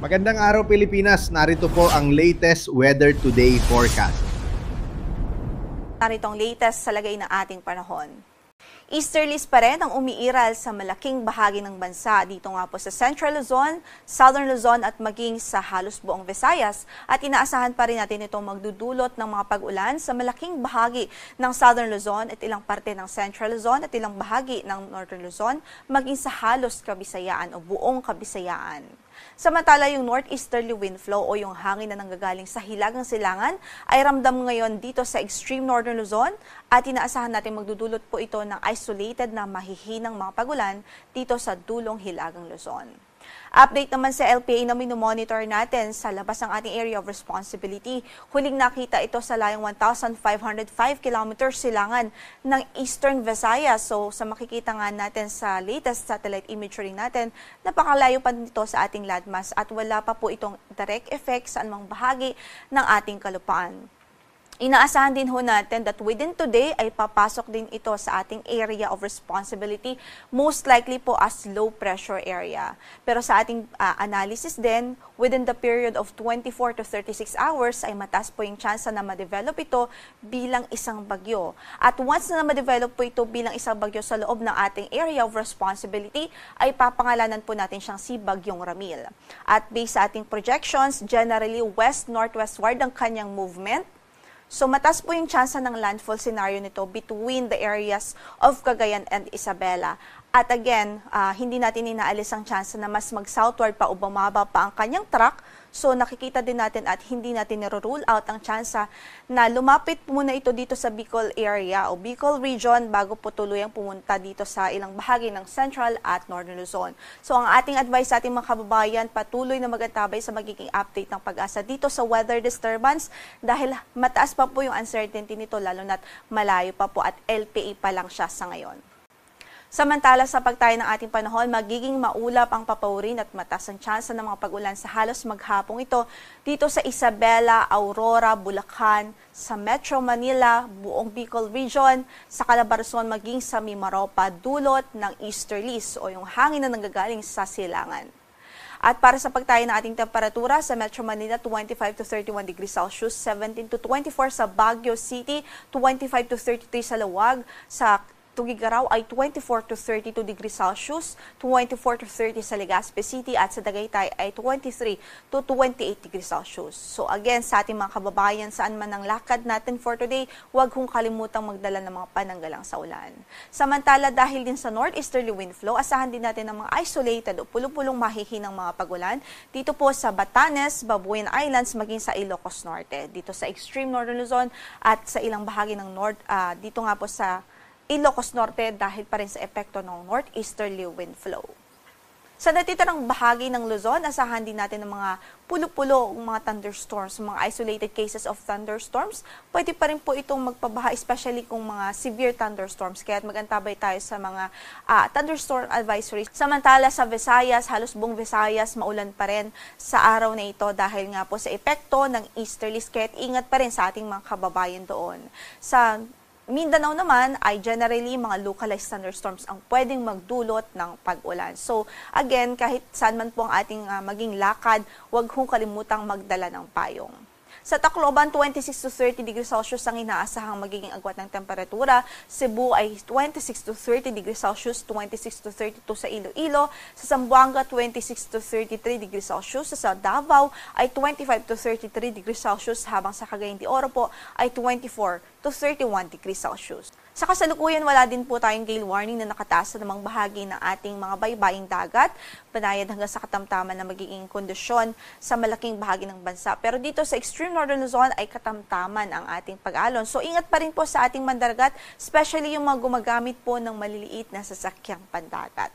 Magandang araw Pilipinas, narito po ang latest Weather Today forecast. Narito ang latest sa lagay ng ating panahon. Easterlies pa rin ang umiiral sa malaking bahagi ng bansa dito nga po sa Central Luzon, Southern Luzon at maging sa halos buong Visayas at inaasahan pa rin natin itong magdudulot ng mga pag-ulan sa malaking bahagi ng Southern Luzon at ilang parte ng Central Luzon at ilang bahagi ng Northern Luzon maging sa halos Kabisayaan o buong Kabisayaan. Samantala, yung northeasterly wind flow o yung hangin na nanggagaling sa hilagang silangan ay ramdam ngayon dito sa extreme northern Luzon at inaasahan natin magdudulot po ito ng isolated na mahihinang mga pagulan dito sa dulong hilagang Luzon. Update naman sa LPA na minomonitor natin sa labas ng ating area of responsibility. Huling nakita ito sa layong 1,505 kilometers silangan ng Eastern Visayas. So sa makikita nga natin sa latest satellite imagery natin, napakalayo pa nito sa ating landmass at wala pa po itong direct effect sa anumang bahagi ng ating kalupaan. Inaasahan din ho natin that within today ay papasok din ito sa ating area of responsibility, most likely po as low pressure area. Pero sa ating analysis din, within the period of 24 to 36 hours ay mataas po yung chance na ma-develop ito bilang isang bagyo. At once na ma-develop po ito bilang isang bagyo sa loob ng ating area of responsibility, ay papangalanan po natin siyang si Bagyong Ramil. At based sa ating projections, generally west-northwestward ang kanyang movement. So mataas po yung tsansa ng landfall scenario nito between the areas of Cagayan and Isabela. At again, hindi natin inaalis ang tsansa na mas mag-southward pa o bumaba pa ang kanyang track. So nakikita din natin at hindi natin niro-rule out ang tsansa na lumapit muna ito dito sa Bicol area o Bicol region bago po tuluyang pumunta dito sa ilang bahagi ng Central at Northern Luzon. So ang ating advice sa ating mga kababayan, patuloy na magantabay sa magiging update ng pag-asa dito sa weather disturbance dahil mataas pa po yung uncertainty nito lalo na't malayo pa po at LPA pa lang siya sa ngayon. Samantala sa pagtayo ng ating panahon, magiging maulap ang papaurin at mataas ang tsansa ng mga pag-ulan sa halos maghapong ito dito sa Isabela, Aurora, Bulacan, sa Metro Manila, buong Bicol Region, sa Calabarzon maging sa Mimaropa, dulot ng easterlies o yung hangin na nanggagaling sa silangan. At para sa pagtayo ng ating temperatura, sa Metro Manila, 25 to 31 degrees Celsius, 17 to 24 sa Baguio City, 25 to 33 sa Lawag, sa Tugigaraw ay 24 to 32 degrees Celsius, 24 to 30 sa Legazpi City at sa Tagaytay ay 23 to 28 degrees Celsius. So again, sa ating mga kababayan, saan man ang lakad natin for today, huwag kong kalimutang magdala ng mga pananggalang sa ulan. Samantala, dahil din sa northeasterly wind flow, asahan din natin ng mga isolated o pulong-pulong mahihinang mga pagulan dito po sa Batanes, Babuyan Islands, maging sa Ilocos Norte, dito sa extreme northern Luzon at sa ilang bahagi ng dito nga po sa Ilocos Norte dahil pa rin sa epekto ng northeasterly wind flow. Sa natitirang bahagi ng Luzon, asahan din natin ng mga pulo-pulo mga thunderstorms, mga isolated cases of thunderstorms. Pwede pa rin po itong magpabaha, especially kung mga severe thunderstorms. Kaya magantabay tayo sa mga thunderstorm advisories. Samantala sa Visayas, halos buong Visayas, maulan pa rin sa araw na ito dahil nga po sa epekto ng easterlies. Kaya ingat pa rin sa ating mga kababayan doon. Sa Mindanao naman ay generally mga localized thunderstorms ang pwedeng magdulot ng pag-ulan. So again, kahit saan man po ang ating maging lakad, huwag hong kalimutang magdala ng payong. Sa Tacloban, 26 to 30 degrees Celsius ang inaasahang magiging agwat ng temperatura. Cebu ay 26 to 30 degrees Celsius, 26 to 32 sa Iloilo. Sa Zamboanga, 26 to 33 degrees Celsius. Sa Davao ay 25 to 33 degrees Celsius, habang sa Cagayan de Oro po ay 24 to 31 degrees Celsius. Sa kasalukuyan, wala din po tayong gale warning na nakataas sa namang bahagi ng ating mga baybaying dagat, banayad hanggang sa katamtaman na magiging kondisyon sa malaking bahagi ng bansa. Pero dito sa extreme northern Luzon ay katamtaman ang ating pag-alon. So ingat pa rin po sa ating mandaragat, especially yung mga gumagamit po ng maliliit na sasakyang pandagat.